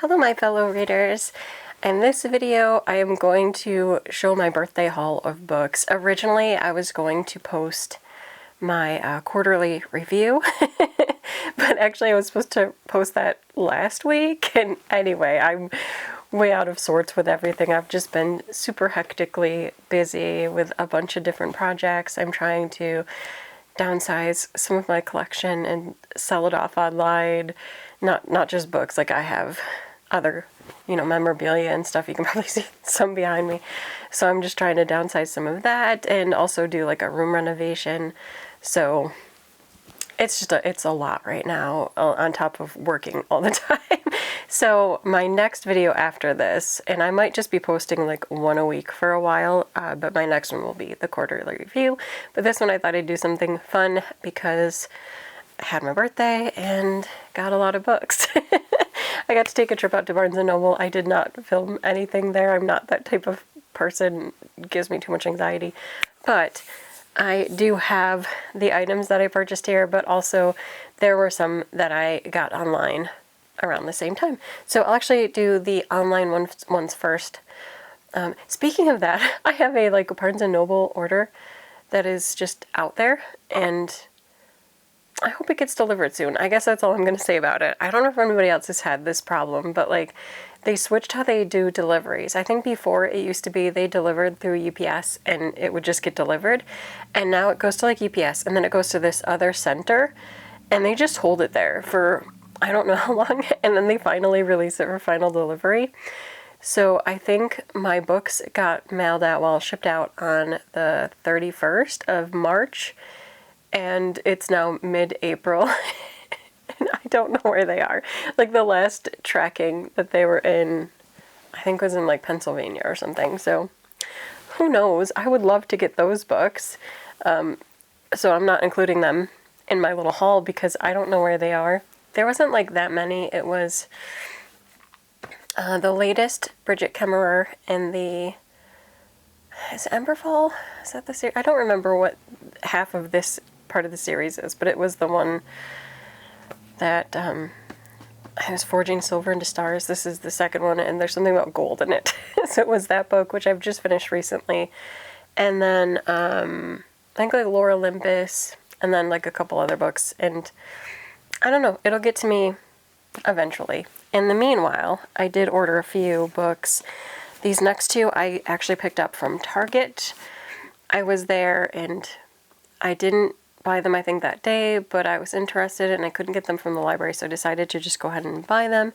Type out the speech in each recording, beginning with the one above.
Hello my fellow readers. In this video I am going to show my birthday haul of books. Originally I was going to post my quarterly review, but actually I was supposed to post that last week, and anyway, I'm way out of sorts with everything. I've just been super hectically busy with a bunch of different projects. I'm trying to downsize some of my collection and sell it off online. Not just books, like I have other, memorabilia and stuff. You can probably see some behind me. So I'm just trying to downsize some of that and also do like a room renovation. So it's a lot right now on top of working all the time. So my next video after this, and I might just be posting like one a week for a while, but my next one will be the quarterly review. But this one I thought I'd do something fun because I had my birthday and got a lot of books. I got to take a trip out to Barnes & Noble. I did not film anything there. I'm not that type of person. It gives me too much anxiety. But I do have the items that I purchased here, but also there were some that I got online around the same time. So I'll actually do the online ones first. Speaking of that, I have a Barnes & Noble order that is just out there, and I hope it gets delivered soon. I guess that's all I'm going to say about it. I don't know if anybody else has had this problem, but they switched how they do deliveries. I think before it used to be they delivered through UPS and it would just get delivered. And now it goes to UPS and then it goes to this other center and they just hold it there for I don't know how long. And then they finally release it for final delivery. So I think my books got shipped out on the 31st of March. And it's now mid-April, and I don't know where they are. The last tracking that they were in, I think was in Pennsylvania or something. So who knows? I would love to get those books. So I'm not including them in my little haul because I don't know where they are. There wasn't that many. It was the latest Bridget Kemmerer and is it Emberfall? Is that the series? I don't remember what half of this part of the series is, but it was the one that I was Forging Silver into Stars. This is the second one, and there's something about gold in it. So it was that book, which I've just finished recently. And then I think Lore Olympus, and then a couple other books. And I don't know, it'll get to me eventually. In the meanwhile, I did order a few books. These next two I actually picked up from Target. I was there and I didn't buy them, I think, that day, but I was interested and I couldn't get them from the library, so I decided to just go ahead and buy them.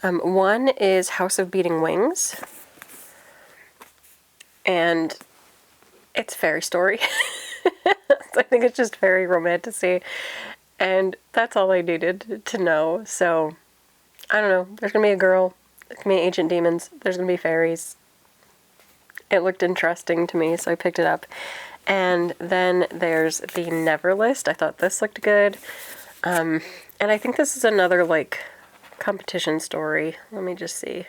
One is House of Beating Wings, and it's fairy story. So I think it's just very romantic-y, and that's all I needed to know. So I don't know, there's gonna be a girl, there's gonna be ancient demons, there's gonna be fairies. It looked interesting to me, so I picked it up. And then there's the Never List. I thought this looked good. And I think this is another, competition story. Let me just see.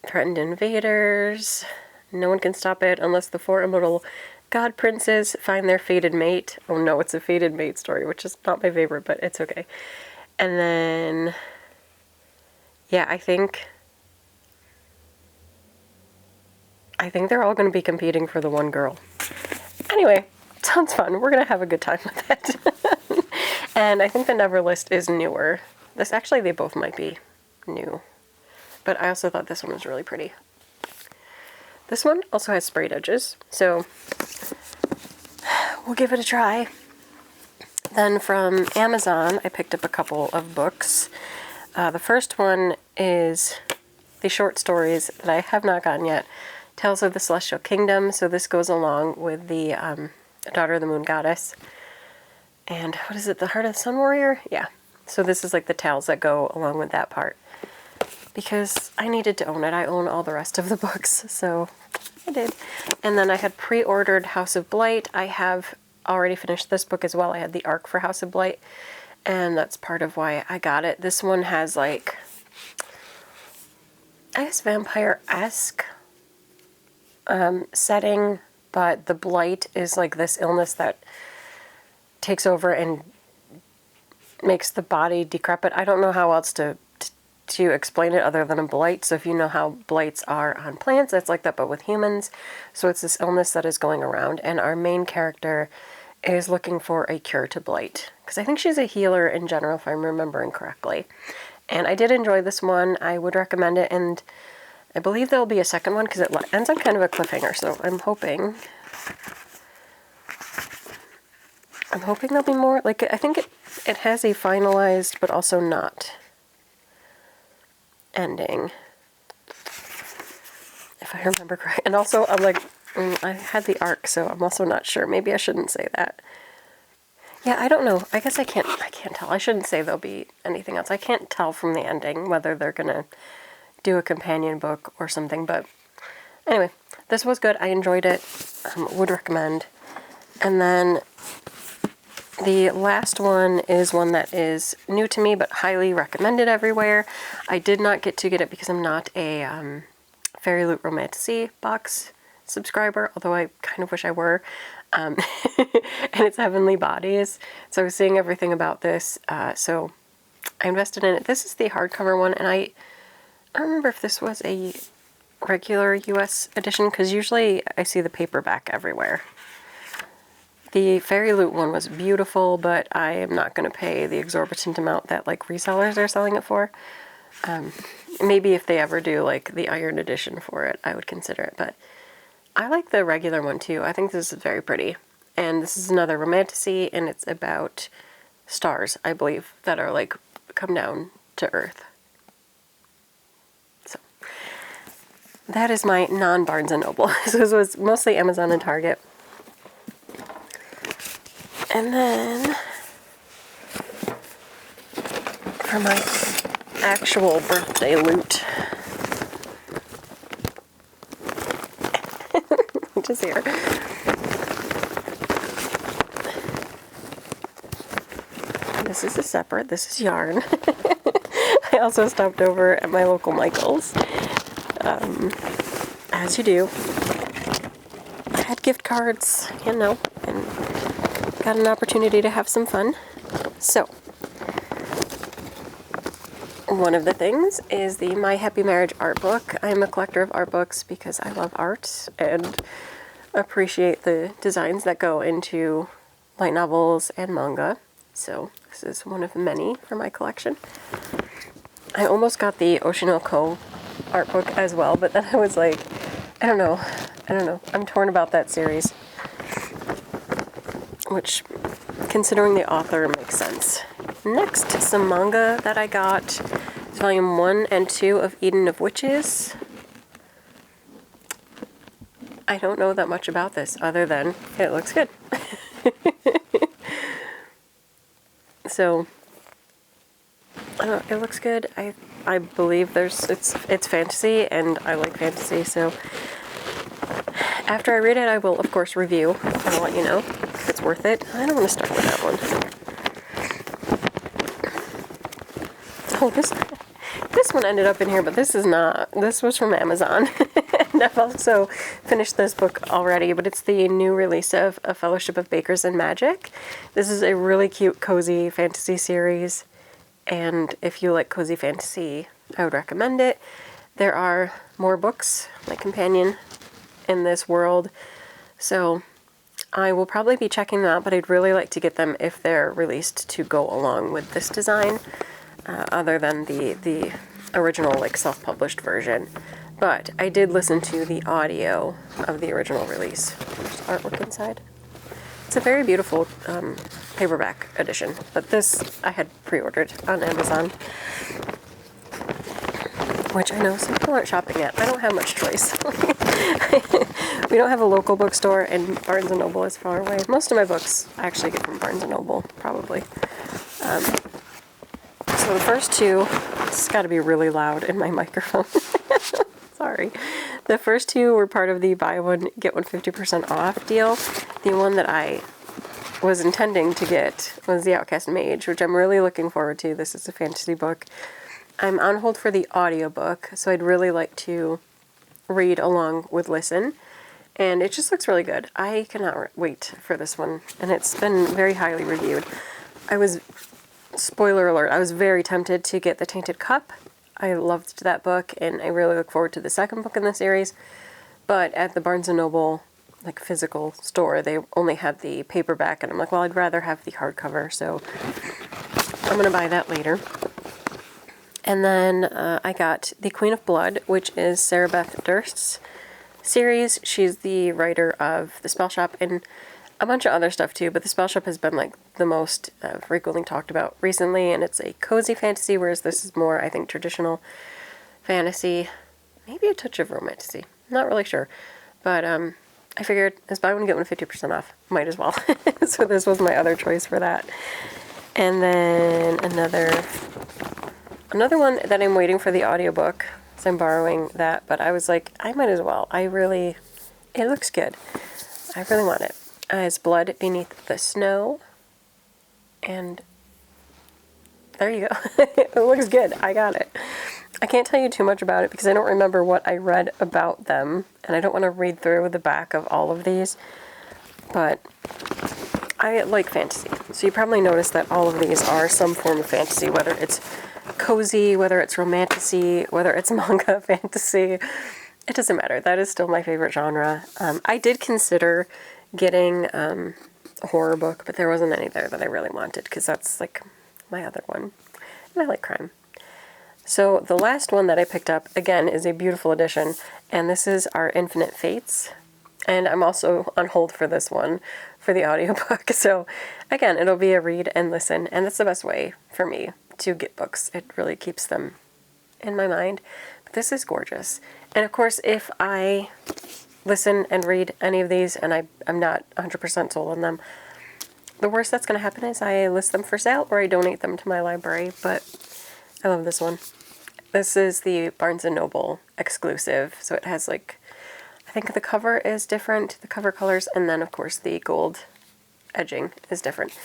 Threatened invaders. No one can stop it unless the four immortal god princes find their fated mate. Oh no, it's a fated mate story, which is not my favorite, but it's okay. And then, yeah, I think they're all going to be competing for the one girl. Anyway, sounds fun. We're going to have a good time with it. And I think the Never List is newer. They both might be new. But I also thought this one was really pretty. This one also has sprayed edges, so we'll give it a try. Then from Amazon, I picked up a couple of books. The first one is the short stories that I have not gotten yet. Tales of the Celestial Kingdom. So this goes along with the Daughter of the Moon Goddess. And what is it? The Heart of the Sun Warrior? Yeah. So this is the tales that go along with that part. Because I needed to own it. I own all the rest of the books. So I did. And then I had pre-ordered House of Blight. I have already finished this book as well. I had the arc for House of Blight. And that's part of why I got it. This one has I guess vampire-esque setting, but the blight is this illness that takes over and makes the body decrepit. I don't know how else to explain it other than a blight. So if you know how blights are on plants, it's like that, but with humans. So it's this illness that is going around, and our main character is looking for a cure to blight. Because I think she's a healer in general, if I'm remembering correctly. And I did enjoy this one. I would recommend it, and I believe there'll be a second one because it ends on kind of a cliffhanger. So I'm hoping there'll be more. Like, I think it has a finalized but also not ending, if I remember correct. And also, I'm like, I had the arc, so I'm also not sure. Maybe I shouldn't say that. Yeah, I don't know. I guess I can't tell. I shouldn't say there'll be anything else. I can't tell from the ending whether they're gonna do a companion book or something. But anyway, this was good. I enjoyed it. Would recommend. And then the last one is one that is new to me, but highly recommended everywhere. I did not get to get it because I'm not a Fairy Loot Romantasy box subscriber, although I kind of wish I were. And it's Heavenly Bodies. So I was seeing everything about this, so I invested in it. This is the hardcover one, and I don't remember if this was a regular US edition, because usually I see the paperback everywhere. The Fairy Loot one was beautiful, but I am not going to pay the exorbitant amount that like resellers are selling it for. Maybe if they ever do like the Iron edition for it, I would consider it. But I like the regular one too. I think this is very pretty. And this is another romantasy, and it's about stars, I believe, that are like come down to Earth. So that is my non-Barnes & Noble. So this was mostly Amazon and Target. And then, for my actual birthday loot, which is here. This is a separate, this is yarn. I also stopped over at my local Michael's, as you do. I had gift cards, you know, and got an opportunity to have some fun. So, one of the things is the My Happy Marriage art book. I'm a collector of art books because I love art and appreciate the designs that go into light novels and manga. So this is one of many for my collection. I almost got the Oshinoko art book as well, but then I was like, I don't know. I'm torn about that series. Which, considering the author, makes sense. Next, some manga that I got is volume 1 and 2 of Eden of Witches. I don't know that much about this, other than it looks good. So, it looks good. I believe it's fantasy, and I like fantasy, so after I read it, I will, of course, review, and I'll let you know if it's worth it. I don't want to start with that one. Oh, this one ended up in here, but this is not. This was from Amazon. And I've also finished this book already, but it's the new release of A Fellowship of Bakers and Magic. This is a really cute, cozy fantasy series, and if you like cozy fantasy, I would recommend it. There are more books, like companion, in this world, so I will probably be checking them out, but I'd really like to get them if they're released to go along with this design, other than the original like self-published version. But I did listen to the audio of the original release. There's artwork inside. It's a very beautiful paperback edition, but this I had pre-ordered on Amazon, which I know some people aren't shopping at. I don't have much choice. We don't have a local bookstore, and Barnes & Noble is far away. Most of my books I actually get from Barnes & Noble, probably. So the first two, this has got to be really loud in my microphone. Sorry. The first two were part of the buy one, get one 50% off deal. The one that I was intending to get was The Outcast Mage, which I'm really looking forward to. This is a fantasy book. I'm on hold for the audiobook, so I'd really like to read along with listen. And it just looks really good. I cannot wait for this one, and it's been very highly reviewed. I was spoiler alert, I was very tempted to get The Tainted Cup. I loved that book, and I really look forward to the second book in the series. But at the Barnes & Noble, like, physical store, they only had the paperback, and I'm like, well, I'd rather have the hardcover, so I'm going to buy that later. And then I got The Queen of Blood, which is Sarah Beth Durst's series. She's the writer of The Spell Shop and a bunch of other stuff too, but The Spell Shop has been like the most frequently talked about recently, and it's a cozy fantasy, whereas this is more, I think, traditional fantasy, maybe a touch of romantasy. Not really sure, but I figured as buy one get one 50% off, might as well. So this was my other choice for that. And then another one that I'm waiting for the audiobook, so I'm borrowing that, but I was like, I might as well. It looks good. I really want it. Is Blood Beneath the Snow, and there you go. It looks good. I got it. I can't tell you too much about it because I don't remember what I read about them, and I don't want to read through the back of all of these, but I like fantasy, so you probably noticed that all of these are some form of fantasy, whether it's cozy, whether it's romantasy, whether it's manga fantasy. It doesn't matter. That is still my favorite genre. I did consider getting a horror book, but there wasn't any there that I really wanted because that's like my other one, and I like crime. So the last one that I picked up, again, is a beautiful edition, and this is Our Infinite Fates, and I'm also on hold for this one for the audiobook. So again, it'll be a read and listen, and that's the best way for me to get books. It really keeps them in my mind. But this is gorgeous. And of course, if I listen and read any of these and I'm not 100% sold on them, the worst that's going to happen is I list them for sale or I donate them to my library. But I love this one. This is the Barnes & Noble exclusive. So it has, like, I think the cover is different, the cover colors, and then of course the gold edging is different.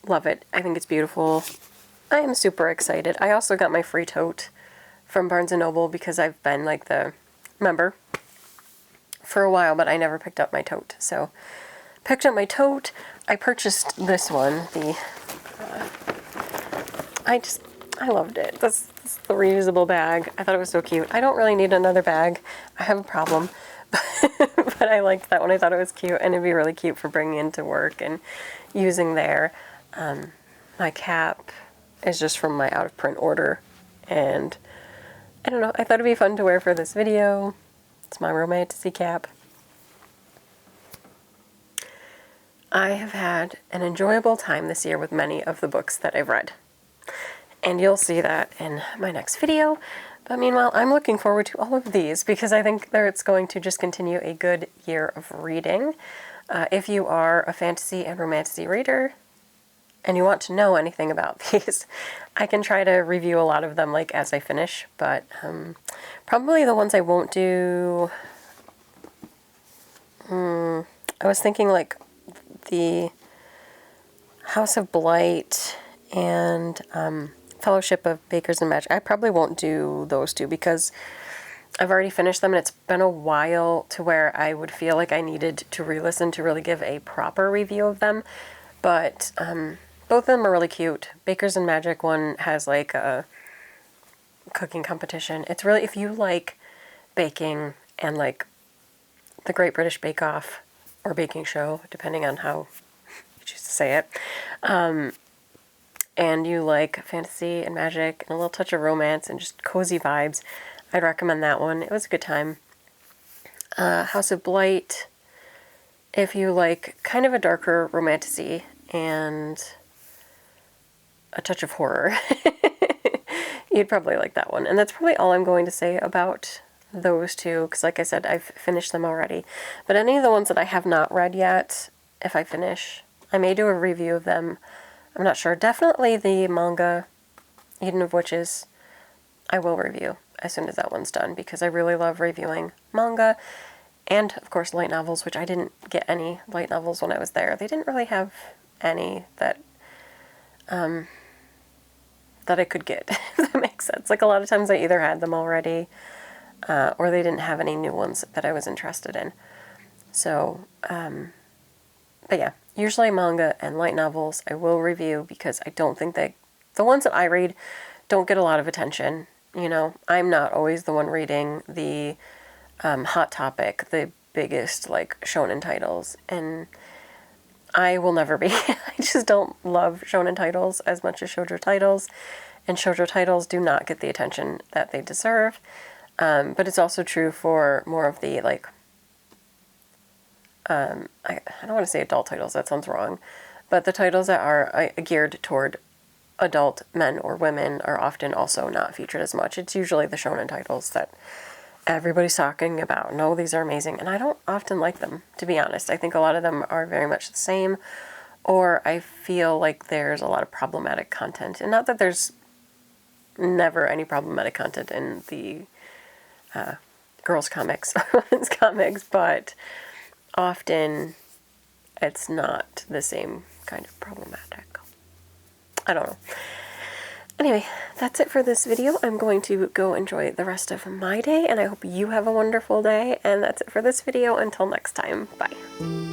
Love it. I think it's beautiful. I am super excited. I also got my free tote from Barnes & Noble because I've been like the member for a while, but I never picked up my tote. So picked up my tote. I purchased this one. I loved it. This is the reusable bag. I thought it was so cute. I don't really need another bag. I have a problem. But I liked that one. I thought it was cute, and it'd be really cute for bringing into work and using there. My cap is just from my out-of-print order, and I don't know, I thought it'd be fun to wear for this video. It's my romantasy cap. I have had an enjoyable time this year with many of the books that I've read, and you'll see that in my next video. But meanwhile, I'm looking forward to all of these because I think that it's going to just continue a good year of reading. If you are a fantasy and romantasy reader, and you want to know anything about these, I can try to review a lot of them like as I finish, but probably the ones I won't do, I was thinking like the House of Blight and Fellowship of Bakers and Magic. I probably won't do those two because I've already finished them, and it's been a while to where I would feel like I needed to re-listen to really give a proper review of them, but both of them are really cute. Bakers and Magic one has like a cooking competition. It's really, if you like baking and like the Great British Bake Off or baking show, depending on how you choose to say it, and you like fantasy and magic and a little touch of romance and just cozy vibes, I'd recommend that one. It was a good time. House of Blight, if you like kind of a darker romantasy and a touch of horror, you'd probably like that one. And that's probably all I'm going to say about those two, because like I said, I've finished them already. But any of the ones that I have not read yet, if I finish, I may do a review of them. I'm not sure. Definitely the manga, Eden of Witches, I will review as soon as that one's done, because I really love reviewing manga, and of course light novels, which I didn't get any light novels when I was there. They didn't really have any that I could get, if that makes sense. Like a lot of times I either had them already, or they didn't have any new ones that I was interested in. So, But yeah, usually manga and light novels I will review because I don't think the ones that I read don't get a lot of attention. You know, I'm not always the one reading the hot topic, the biggest like shonen titles, and I will never be. I just don't love shonen titles as much as shoujo titles, and shoujo titles do not get the attention that they deserve. But it's also true for more of the like, I don't want to say adult titles, that sounds wrong, but the titles that are geared toward adult men or women are often also not featured as much. It's usually the shonen titles that everybody's talking about. No, these are amazing. And I don't often like them, to be honest. I think a lot of them are very much the same, or I feel like there's a lot of problematic content. And not that there's never any problematic content in the girls' comics, women's comics, but often it's not the same kind of problematic. I don't know. Anyway, that's it for this video. I'm going to go enjoy the rest of my day, and I hope you have a wonderful day. And that's it for this video. Until next time, bye.